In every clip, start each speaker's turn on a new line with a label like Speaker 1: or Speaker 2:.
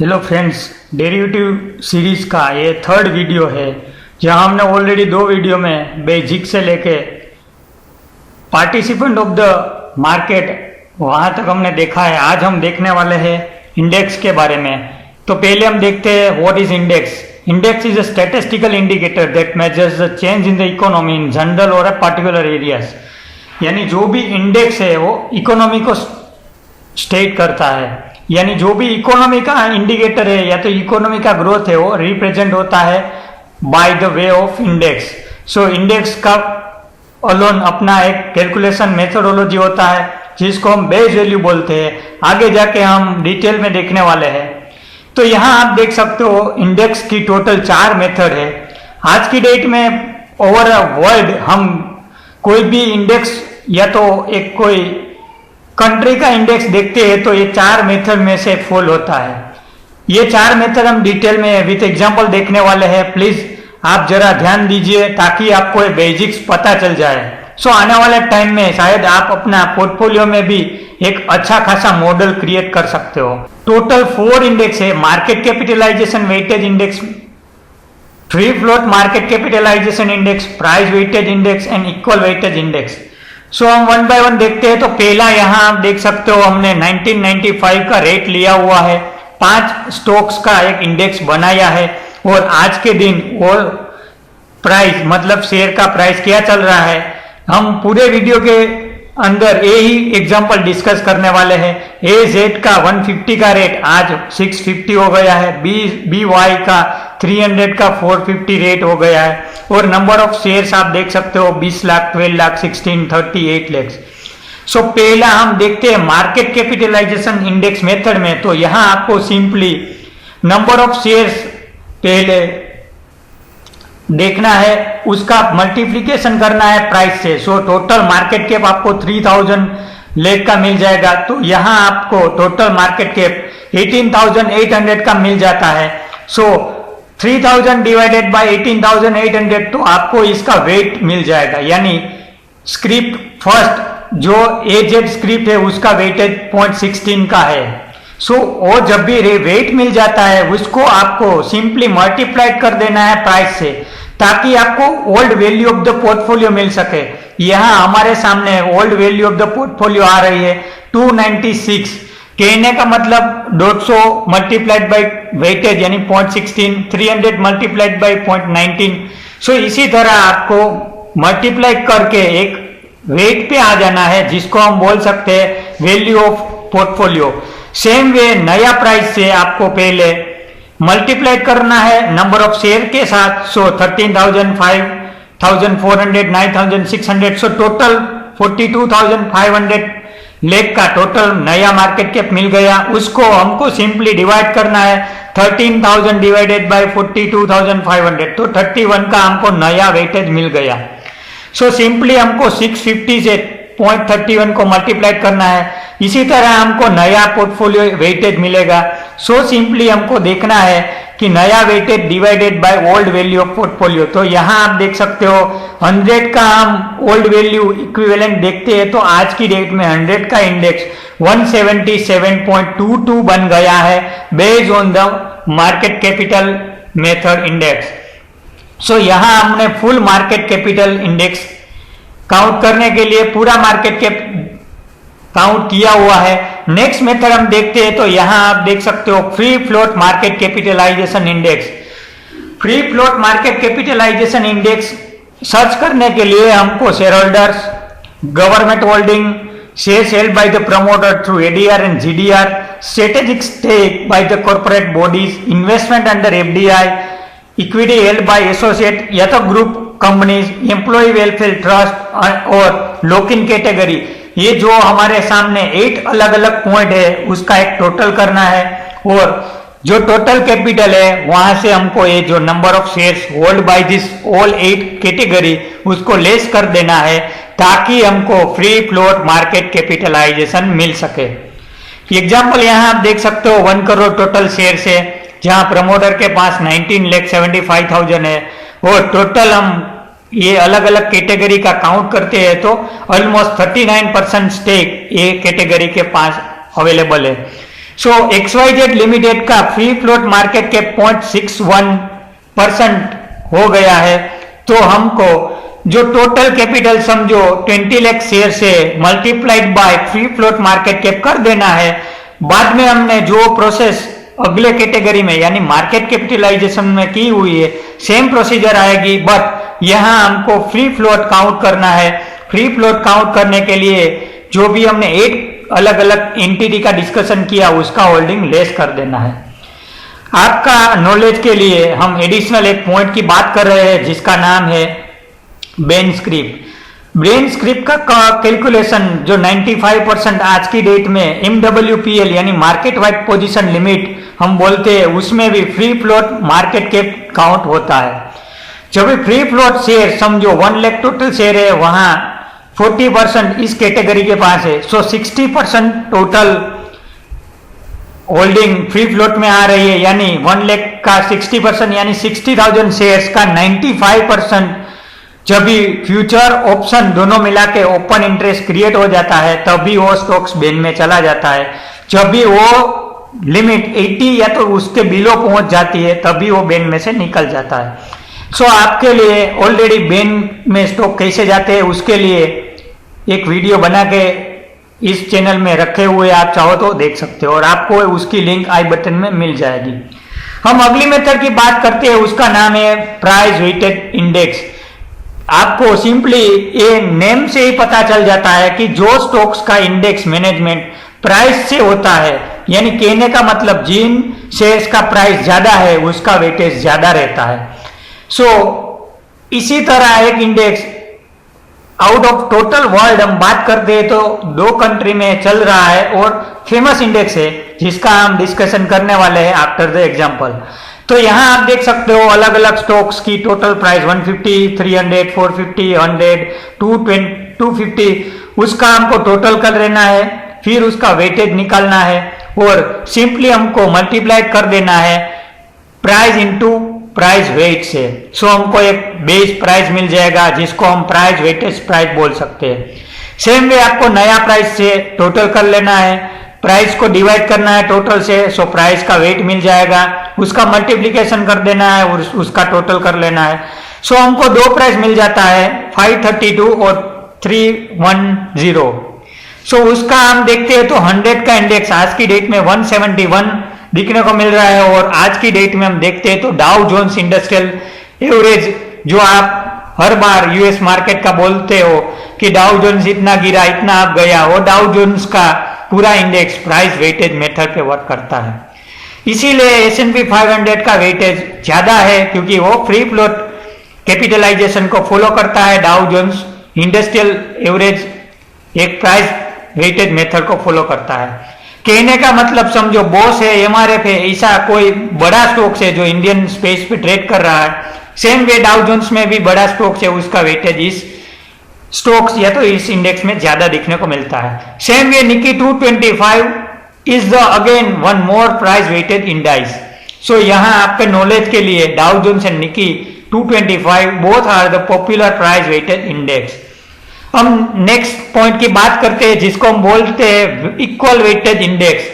Speaker 1: Hello friends, derivative series का ये third video है जहां हमने ऑलरेडी दो वीडियो में बेसिक से लेके पार्टिसिपेंट ऑफ द मार्केट वहां तक हमने देखा है। आज हम देखने वाले हैं इंडेक्स के बारे में। तो पहले हम देखते हैं what is index. Index is a statistical indicator that measures the change in the economy in general और अ पर्टिकुलर एरियाज। यानी जो भी इंडेक्स है वो इकोनॉमी को स्टेट करता है, यानी जो भी इकोनॉमी का इंडिकेटर है या तो इकोनॉमी का ग्रोथ है वो रिप्रेजेंट होता है by the way of index. So index का अलोन अपना एक कैलकुलेशन मेथोडोलॉजी होता है जिसको हम बेस वैल्यू बोलते हैं। आगे जाके हम डिटेल में देखने वाले हैं। तो यहाँ आप देख सकते हो इंडेक्स की टोटल 4 मेथड है। आज की डेट में ओवर अ वर्ल्ड हम कोई भी इंडेक्स या तो एक कोई कंट्री का इंडेक्स देखते हैं तो ये 4 मेथड में से फॉल होता है। ये 4 मेथड हम डिटेल में विथ एग्जांपल देखने वाले हैं। प्लीज आप जरा ध्यान दीजिए ताकि आपको ये बेसिक्स पता चल जाए। सो आने वाले टाइम में शायद आप अपना पोर्टफोलियो में भी एक अच्छा खासा मॉडल क्रिएट कर सकते हो। टोटल 4 इंडेक्स है। Market capitalization weightage index, free float market capitalization index, price weightage index and equal weightage index. So हम वन बाय वन देखते हैं। तो पहला यहाँ आप देख सकते हो हमने 1995 का रेट लिया हुआ है, 5 स्टॉक्स का एक इंडेक्स बनाया है और आज के दिन वो प्राइस मतलब शेयर का प्राइस क्या चल रहा है हम पूरे वीडियो के अंदर यही एग्जांपल डिस्कस करने वाले हैं। ए जेड का 150 का रेट आज 650 हो गया है, बी वाई का 300 का 450 रेट हो गया है और नंबर ऑफ शेयर्स आप देख सकते हो 20 लाख, 12 लाख, 16, 38 लाख। सो पहला हम देखते हैं मार्केट कैपिटलाइजेशन इंडेक्स मेथड में। तो यहाँ आपको सिंपली नंबर ऑफ शेयर्स पहले देखना है, उसका मल्टीप्लिकेशन करना है प्राइस से। सो टोटल मार्केट कैप आपको 3000 लाख का मिल जाएगा। तो यहाँ आपको टोटल मार्केट कैप 18,800 का मिल जाता है। सो 3000 डिवाइडेड बाय 18,800 तो आपको इसका वेट मिल जाएगा। यानी स्क्रिप्ट फर्स्ट जो एजेड स्क्रिप्ट है उसका वेटेज 0.16 का है। सो वो जब भी वेट मिल जाता है उसको आपको सिंपली मल्टीप्लाई कर देना है प्राइस से ताकि आपको old value of the portfolio मिल सके। यहाँ हमारे सामने old value of the portfolio आ रही है 296। कहने का मतलब 150 मल्टीप्लाइड बाई वेटेज यानी 0.16, 300 मल्टीप्लाइड बाई 0.19। सो इसी तरह आपको मल्टीप्लाई करके एक वेट पे आ जाना है जिसको हम बोल सकते हैं value of portfolio. Same way नया प्राइस से आपको पहले मल्टीप्लाई करना है नंबर ऑफ शेयर के साथ। सो 13,000, 5,400, 9,600, सो टोटल 42,500 लाख का टोटल नया मार्केट कैप मिल गया। उसको हमको सिंपली डिवाइड करना है 13,000 डिवाइडेड बाय 42,500 तो 31 का हमको नया वेटेज मिल गया। सो सिंपली हमको 650 से 0.31 को मल्टीप्लाई करना है। इसी तरह हमको नया पोर्टफोलियो वेटेज मिलेगा। सो सिंपली हमको देखना है कि नया weightage divided by old value of portfolio. तो यहाँ आप देख सकते हो 100 का हम ओल्ड वैल्यू इक्विवेलेंट देखते हैं तो आज की डेट में 100 का इंडेक्स 177.22 बन गया है based on the market capital method index. So यहाँ हमने full market capital index count करने के लिए पूरा मार्केट कैप काउंट किया हुआ है। नेक्स्ट मेथड हम देखते हैं। तो यहां आप देख सकते हो free float market capitalization index. Free float market capitalization index search करने के लिए हमको share holders, government holding, shares held by the promoter through ADR and GDR, strategic stake by the corporate bodies, investment under FDI, equity held by associate या तो group companies, employ welfare trust और lock in category. ये जो हमारे सामने 8 अलग अलग point है उसका एक टोटल करना है और जो टोटल कैपिटल है वहां से हमको ये जो number of shares hold by this all 8 category उसको लेस कर देना है ताकि हमको फ्री फ्लोट मार्केट कैपिटलाइजेशन मिल सके। एग्जाम्पल यहाँ आप देख सकते हो 1 करोड़ टोटल शेयर्स है जहां प्रमोटर के पास 19,75,000 है और टोटल हम ये अलग अलग कैटेगरी का काउंट करते हैं तो ऑलमोस्ट 39% स्टेक ये कैटेगरी के पास अवेलेबल है। सो XYZ लिमिटेड का फ्री फ्लोट मार्केट कैप 0.61% हो गया है। तो हमको जो टोटल कैपिटल समझो 20 लाख शेयर से multiplied by free float market cap कर देना है। बाद में हमने जो प्रोसेस अगले कैटेगरी में यानी मार्केट कैपिटलाइजेशन में की हुई है सेम प्रोसीजर आएगी, बट यहां हमको फ्री फ्लोट काउंट करना है। फ्री फ्लोट काउंट करने के लिए जो भी हमने एक अलग अलग एंटिटी का डिस्कशन किया उसका होल्डिंग लेस कर देना है। आपका नॉलेज के लिए हम एडिशनल एक पॉइंट की बात कर रहे हैं जिसका नाम है बेन स्क्रिप्ट। बेन स्क्रिप्ट का कैलकुलेशन जो 95% आज की डेट में MWPL यानी मार्केट वाइड पोजीशन लिमिट हम बोलते हैं उसमें भी free float market cap count होता है। जब भी फ्री फ्लोट शेयर समझो 1 लाख टोटल शेयर है वहां 40% इस कैटेगरी के पास है, सो 60% टोटल होल्डिंग फ्री फ्लोट में आ रही है, यानी 1 लाख का 60% यानी 60,000 शेयर्स का 95% जब भी फ्यूचर ऑप्शन दोनों मिला के ओपन इंटरेस्ट क्रिएट हो जाता है तभी वो स्टॉक्स बेन में चला जाता है। जब भी वो लिमिट 80 या तो उसके बिलो पहुंच जाती है तभी वो बेन में से निकल जाता है। सो आपके लिए ऑलरेडी बेन में स्टॉक कैसे जाते हैं उसके लिए एक वीडियो बना के इस चैनल में रखे हुए आप चाहो तो देख सकते हो और आपको उसकी लिंक आई बटन में मिल जाएगी। हम अगली मेथड की बात करते हैं, उसका नाम है प्राइस वेटेड इंडेक्स। आपको सिंपली ये नेम से ही पता चल जाता है कि जो स्टॉक्स का इंडेक्स मैनेजमेंट प्राइस से होता है, यानी कहने का मतलब जिन शेयर्स का प्राइस ज्यादा है उसका वेटेज ज्यादा रहता है। सो इसी तरह एक index out of total world हम बात करते हैं तो 2 कंट्री में चल रहा है और फेमस इंडेक्स है जिसका हम डिस्कशन करने वाले हैं आफ्टर द एग्जांपल। तो यहां आप देख सकते हो अलग अलग स्टॉक्स की टोटल प्राइस 150, 300, 450, 100, 250 उसका हमको टोटल कर लेना है, फिर उसका वेटेज निकालना है और सिंपली हमको मल्टीप्लाई कर देना है प्राइस इनटू प्राइस वेट से। सो हमको एक बेस प्राइस मिल जाएगा जिसको हम प्राइस वेटेज प्राइस बोल सकते हैं। सेम वे आपको नया प्राइस से टोटल कर लेना है, प्राइस को डिवाइड करना है टोटल से, सो प्राइस का वेट मिल जाएगा, उसका मल्टीप्लीकेशन कर देना है और उसका टोटल कर लेना है। सो हमको 2 प्राइस मिल जाता है 532 और 310। सो उसका हम देखते हैं तो 100 का इंडेक्स आज की डेट में 171 दिखने को मिल रहा है और आज की डेट में हम देखते हैं तो डाउ जोन्स इंडस्ट्रियल एवरेज जो आप हर बार यूएस मार्केट का बोलते हो कि डाउ जोन्स इतना गिरा इतना आप गया, वो डाउ जोन्स का पूरा इंडेक्स प्राइस वेटेज मेथड पे वर्क करता है। इसीलिए S&P 500 का वेटेज ज्यादा है क्योंकि वो फ्री फ्लोट कैपिटलाइजेशन को फॉलो करता है। डाउ जोन्स इंडस्ट्रियल एवरेज एक प्राइस वेटेज मेथड को फॉलो करता है। कहने का मतलब समझो बॉस है, MRF है, ऐसा कोई बड़ा स्टॉक्स है जो इंडियन स्पेस पे ट्रेड कर रहा है, सेम वे डाउ जोन्स में भी बड़ा स्टॉक्स है उसका वेटेज इस स्टॉक्स या तो इस इंडेक्स में ज्यादा दिखने को मिलता है। Same way Nikkei 225 is the again one more price weighted index. So यहाँ आपके नॉलेज के लिए Dow Jones and Nikkei 225 both are the popular price weighted index. हम नेक्स्ट पॉइंट की बात करते हैं जिसको हम बोलते हैं इक्वल वेटेज इंडेक्स।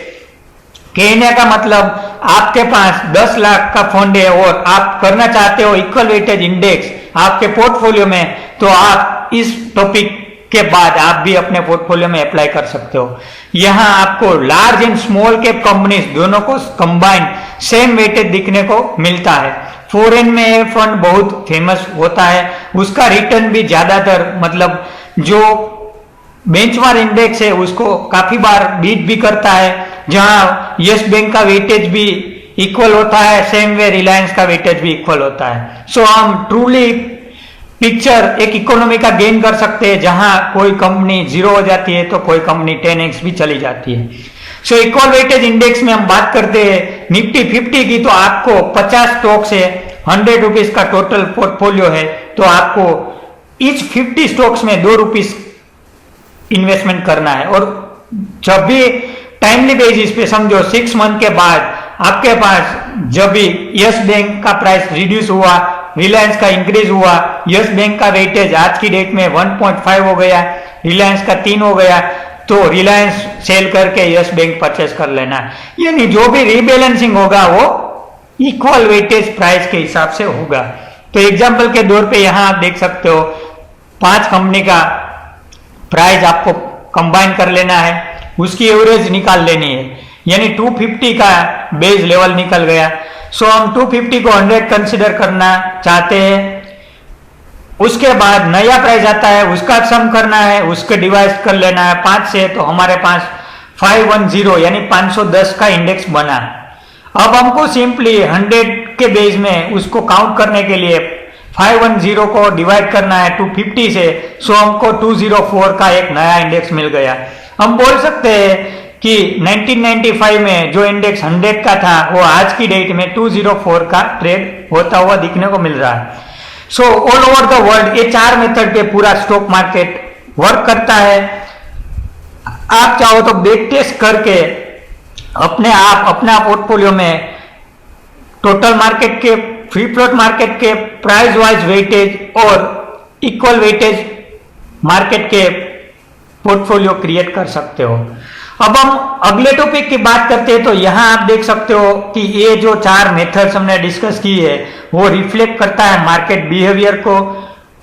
Speaker 1: कहने का मतलब आपके पास 10 लाख का फंड है और आप करना चाहते हो इक्वल वेटेज इंडेक्स आपके पोर्टफोलियो में, तो आप इस टॉपिक के बाद आप भी अपने पोर्टफोलियो में अप्लाई कर सकते हो। यहां आपको large and small cap companies दोनों को कंबाइन सेम वेटेज दिखने को मिलता है। फॉरेन में ये फंड बहुत फेमस होता है, उसका रिटर्न भी ज्यादातर मतलब जो बेंचमार्क इंडेक्स है उसको काफी बार बीट भी करता है, जहां यस बैंक का वेटेज भी इक्वल होता है, सेम वे रिलायंस का वेटेज भी इक्वल होता है। सो हम ट्रूली पिक्चर एक इकोनॉमी का गेन कर सकते हैं, जहां कोई कंपनी 0 हो जाती है तो कोई कंपनी 10x भी चली जाती है। सो इक्वल वेटेज इंडेक्स में हम बात करते हैं निफ्टी 50 की, तो आपको 50 स्टॉक से 100 रुपीज का टोटल पोर्टफोलियो है, तो आपको ईच 50 स्टॉक्स में 2 रुपीज इन्वेस्टमेंट करना है। और जब भी टाइमली बेसिस पे समझो 6 मंथ के बाद आपके पास जब भी यस बैंक का प्राइस रिड्यूस हुआ, रिलायंस का इंक्रीज हुआ, यस बैंक का वेटेज आज की डेट में 1.5 हो गया, रिलायंस का 3 हो गया, तो रिलायंस सेल करके यस बैंक परचेस कर लेना है। यानी जो भी रीबैलेंसिंग होगा वो इक्वल वेटेज प्राइस के हिसाब से होगा। तो एग्जांपल के तौर पे यहां आप देख सकते हो 5 कंपनी का प्राइस आपको कंबाइन कर लेना है, उसकी एवरेज निकाल लेनी है, यानी 250 का बेस लेवल निकल गया। सो हम 250 को 100 कंसिडर करना चाहते हैं। उसके बाद नया प्राइस आता है, उसका सम करना है, उसके डिवाइड कर लेना है 5 से, तो हमारे पास 510 यानी 510 का इंडेक्स बना। अब हमको सिंपली 100 के बेस में उसको काउंट करने के लिए 510 को डिवाइड करना है 250 से, सो हमको 204 का एक नया इंडेक्स मिल गया। हम बोल सकते हैं कि 1995 में जो इंडेक्स 100 का था वो आज की डेट में 204 का ट्रेड होता हुआ दिखने को मिल रहा है। So all over the world ये 4 मेथड पे पूरा स्टॉक मार्केट वर्क करता है। आप चाहो तो बैक टेस्ट करके अपने आप अपना पोर्टफोलियो में टोटल मार्केट के, फ्री फ्लोट मार्केट के, प्राइस वाइज वेटेज और इक्वल वेटेज मार्केट के पोर्टफोलियो क्रिएट कर सकते हो। अब हम अगले टॉपिक की बात करते हैं। तो यहां आप देख सकते हो कि ये जो 4 मेथड्स हमने डिस्कस की है वो रिफ्लेक्ट करता है मार्केट बिहेवियर को।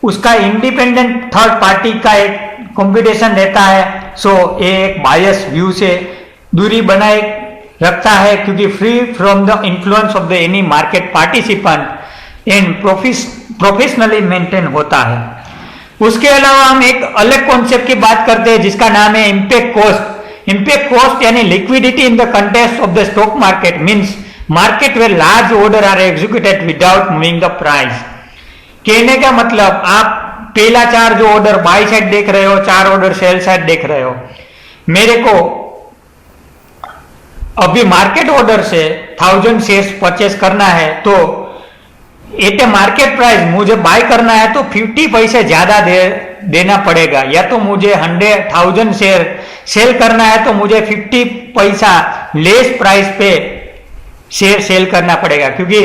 Speaker 1: उसका इंडिपेंडेंट थर्ड पार्टी का एक कंपटीशन रहता है। सो ये एक बायस व्यू से दूरी बनाए रखता है, क्योंकि free from the influence of the any market participant and professionally maintain होता है। उसके अलावा हम एक अलग कॉन्सेप्ट की बात करते हैं जिसका नाम है इम्पैक्ट कॉस्ट। इम्पैक्ट कॉस्ट यानी liquidity in the context of the stock market means market where large order are executed without moving the price. कहने का मतलब आप पहला 4 जो ऑर्डर बाई साइड देख रहे हो, 4 ऑर्डर सेल साइड देख रहे हो, मेरे को अभी मार्केट ऑर्डर से 1000 शेयर्स परचेस करना है, तो एट ए मार्केट प्राइस मुझे बाय करना है तो 50 पैसे ज्यादा देना पड़ेगा, या तो मुझे 1000 शेयर सेल करना है तो मुझे 50 पैसा लेस प्राइस पे शेयर सेल करना पड़ेगा, क्योंकि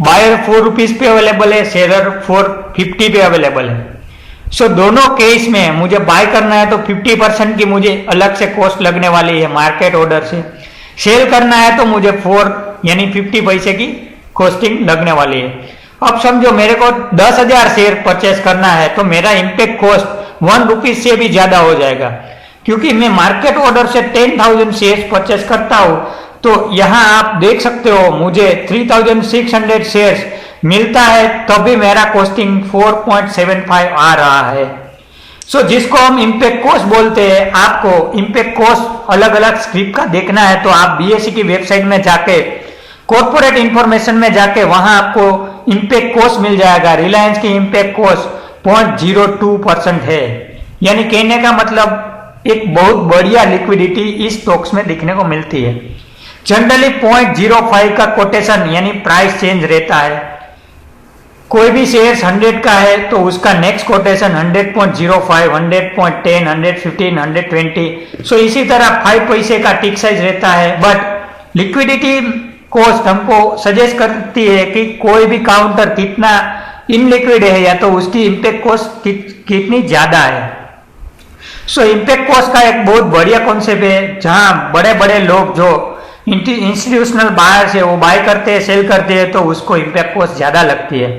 Speaker 1: बायर 4 रुपीज पे अवेलेबल है, शेयर 450 पे अवेलेबल है। सो दोनों केस में मुझे बाय करना है तो 50% की मुझे अलग से कॉस्ट लगने वाली है मार्केट ऑर्डर से, सेल करना है तो मुझे 4 यानी 50 पैसे की कॉस्टिंग लगने वाली है। अब समझो मेरे को 10,000 शेयर परचेस करना है तो मेरा इम्पैक्ट कॉस्ट 1 रुपीज से भी ज्यादा हो जाएगा, क्योंकि मैं मार्केट ऑर्डर से 10,000 शेयर परचेस करता हूं। तो यहां आप देख सकते हो मुझे 3,600 शेयर्स मिलता है, तभी मेरा कॉस्टिंग 4.75 आ रहा है। सो जिसको हम इम्पैक्ट कॉस्ट बोलते हैं। आपको इम्पैक्ट कॉस्ट अलग अलग स्क्रिप्ट का देखना है तो आप बीएसई की वेबसाइट में जाके कॉर्पोरेट इंफॉर्मेशन में जाके वहां आपको इम्पैक्ट कॉस्ट मिल जाएगा। रिलायंस की इम्पैक्ट कॉस्ट 0.02% है, यानी कहने का मतलब एक बहुत बढ़िया लिक्विडिटी इस स्टॉक्स में दिखने को मिलती है। जनरली 0.05 का कोटेशन यानी प्राइस चेंज रहता है। कोई भी शेयर 100 का है तो उसका नेक्स्ट कोटेशन 100.05, 100.10, 115, 120। सो इसी तरह 5 पैसे का टिक साइज रहता है। बट लिक्विडिटी कॉस्ट हमको सजेस्ट करती है कि कोई भी काउंटर कितना इनलिक्विड है या तो उसकी इम्पैक्ट कॉस्ट कितनी ज्यादा है। सो इम्पैक्ट कॉस्ट का एक बहुत बढ़िया कॉन्सेप्ट है, जहां बड़े बड़े लोग जो इंस्टीट्यूशनल बायर्स है वो बाय करते हैं, सेल करते हैं, तो उसको इम्पैक्ट कॉस्ट ज्यादा लगती है।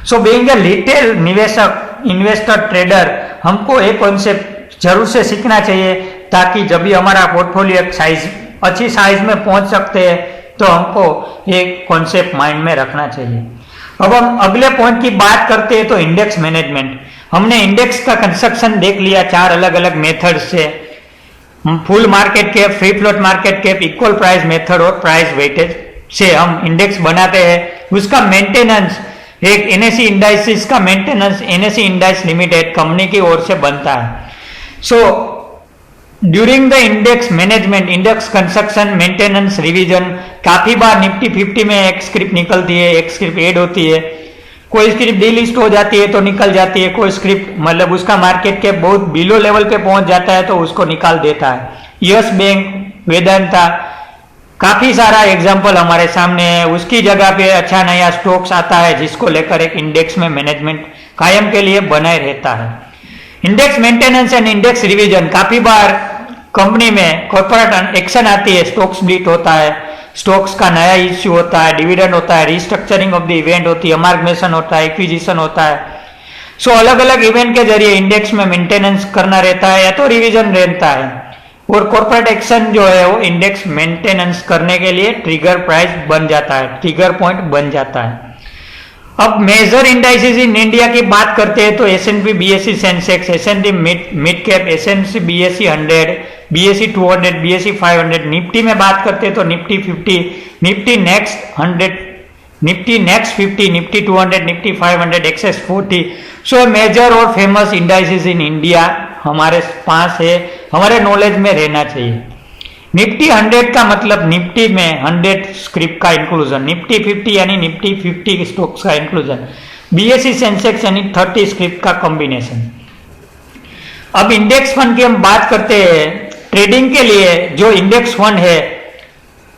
Speaker 1: सो बीइंग ए रिटेल निवेशक, इन्वेस्टर, ट्रेडर, हमको एक कॉन्सेप्ट जरूर से सीखना चाहिए, ताकि जब भी हमारा पोर्टफोलियो साइज अच्छी साइज में पहुंच सकते हैं तो हमको एक कॉन्सेप्ट माइंड में रखना चाहिए। अब हम अगले पॉइंट की बात करते हैं तो इंडेक्स मैनेजमेंट। हमने इंडेक्स का कंस्ट्रक्शन देख लिया 4 अलग अलग मेथड से, full market cap, free float market cap, equal price method और प्राइस वेटेज से हम इंडेक्स बनाते हैं। उसका मेंटेनेंस एक एनएसई इंडाइसिस का maintenance NSE indices limited company की ओर से बनता है। So during the index management, index construction, maintenance, revision, काफी बार निफ्टी 50 में एक स्क्रिप्ट निकलती है, एक स्क्रिप्ट ऐड होती है, कोई स्क्रिप्ट डीलिस्ट हो जाती है तो निकल जाती है, कोई स्क्रिप्ट मतलब उसका मार्केट के बहुत बिलो लेवल पे पहुंच जाता है तो उसको निकाल देता है। यस बैंक, वेदांता, काफी सारा एग्जांपल हमारे सामने है। उसकी जगह पे अच्छा नया स्टॉक्स आता है जिसको लेकर एक इंडेक्स में मैनेजमेंट कायम के लिए बनाए रहता है। Index maintenance and index revision, काफी बार कंपनी में कॉर्पोरेट एक्शन आती है, स्टॉक स्प्लिट होता है, स्टॉक्स का नया इश्यू होता है, डिविडेंड होता है, रिस्ट्रक्चरिंग ऑफ द इवेंट होती है, अमार्गमेशन होता है, एक्विजिशन होता है। सो अलग अलग इवेंट के जरिए इंडेक्स में मेंटेनेंस करना रहता है या तो रिवीजन रहता है। और कॉर्पोरेट एक्शन जो है वो इंडेक्स मेंटेनेंस करने के लिए ट्रिगर प्राइस बन जाता है, ट्रिगर पॉइंट बन जाता है। अब मेजर इंडाइसेस इन इंडिया की बात करते हैं तो S&P BSE Sensex, S&P mid cap, S&P BSE 100, BSE 200, BSE 500। Nifty में बात करते हैं तो Nifty 50, Nifty next 100, Nifty next 50, Nifty 200, Nifty 500, एक्सेस 40। सो मेजर और फेमस इंडाइसेस इन इंडिया हमारे पास है, हमारे नॉलेज में रहना चाहिए। निफ्टी 100 का मतलब निफ्टी में 100 स्क्रिप्ट का इंक्लूजन, निफ्टी 50 यानी निफ्टी 50 स्टॉक्स का इंक्लूजन, BSE सेंसेक्स यानी 30 स्क्रिप्ट का कॉम्बिनेशन। अब इंडेक्स फंड की हम बात करते हैं। ट्रेडिंग के लिए जो इंडेक्स फंड है,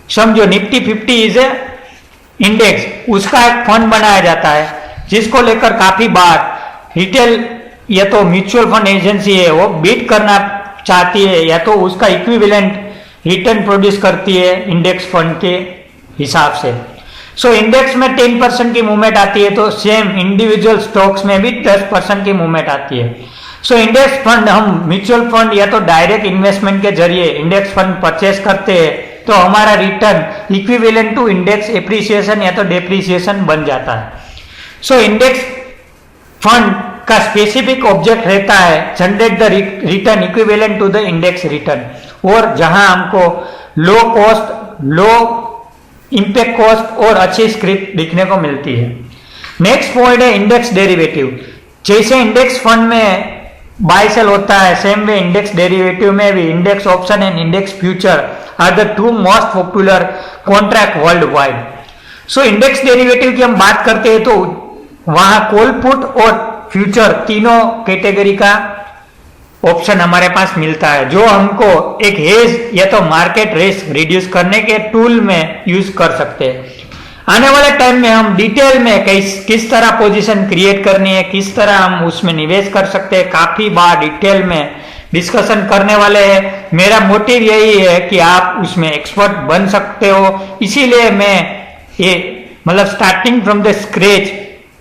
Speaker 1: समझो निफ्टी 50 इज ए इंडेक्स, उसका एक फंड बनाया जाता है जिसको लेकर काफी बार रिटेल या तो म्यूचुअल फंड एजेंसी है वो बीट करना चाहती है या तो उसका इक्विवेलेंट रिटर्न प्रोड्यूस करती है इंडेक्स फंड के हिसाब से। सो इंडेक्स में 10% की मूवमेंट आती है तो सेम इंडिविजुअल स्टॉक्स में भी 10% की मूवमेंट आती है। सो इंडेक्स फंड हम म्यूचुअल फंड या तो डायरेक्ट इन्वेस्टमेंट के जरिए इंडेक्स फंड परचेस करते हैं तो हमारा return equivalent to index appreciation या तो डेप्रिसिएशन बन जाता है। सो इंडेक्स फंड का स्पेसिफिक ऑब्जेक्ट रहता है generate the return equivalent to the index return, और जहां हमको low cost, low impact cost और अच्छी स्क्रिप्ट दिखने को मिलती है। नेक्स्ट पॉइंट है इंडेक्स डेरिवेटिव। जैसे इंडेक्स फंड में बाय सेल होता है, सेम वे इंडेक्स डेरिवेटिव में भी index option and index future are the two most popular contract world wide. So index derivative की हम बात करते हैं तो वहां कॉल पुट और फ्यूचर तीनों कैटेगरी का ऑप्शन हमारे पास मिलता है जो हमको एक हेज या तो मार्केट रिस्क रिड्यूस करने के टूल में यूज कर सकते हैं। आने वाले टाइम में हम डिटेल में किस तरह पोजीशन क्रिएट करनी है, किस तरह हम उसमें निवेश कर सकते हैं, काफी बार डिटेल में डिस्कशन करने वाले हैं। मेरा मोटिव यही है कि आप उसमें एक्सपर्ट बन सकते हो, इसीलिए मैं ये मतलब starting from the scratch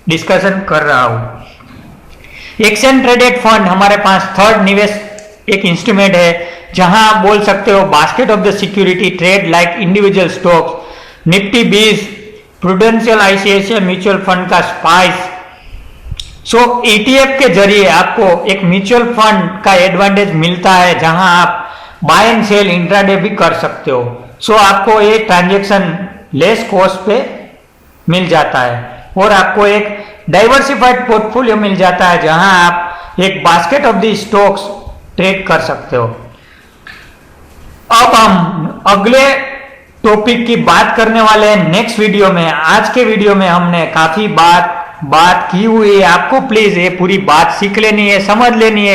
Speaker 1: discussion कर रहा हूं। एक्सचेंज ट्रेडेड फंड हमारे पास थर्ड निवेश एक इंस्ट्रूमेंट है जहां आप बोल सकते हो basket of the security trade like individual stocks, Nifty 20, prudential ICICI mutual fund का स्पाइस। सो ETF के जरिए आपको एक म्यूचुअल फंड का एडवांटेज मिलता है जहां आप बाय एंड सेल इंट्राडे भी कर सकते हो। सो आपको ये ट्रांजेक्शन लेस कॉस्ट पे मिल जाता है और आपको एक डाइवर्सिफाइड पोर्टफोलियो मिल जाता है जहां आप एक basket of the stocks trade कर सकते हो। अब हम अगले टॉपिक की बात करने वाले हैं नेक्स्ट वीडियो में। आज के वीडियो में हमने काफी बात की हुई है, आपको प्लीज ये पूरी बात सीख लेनी है, समझ लेनी है।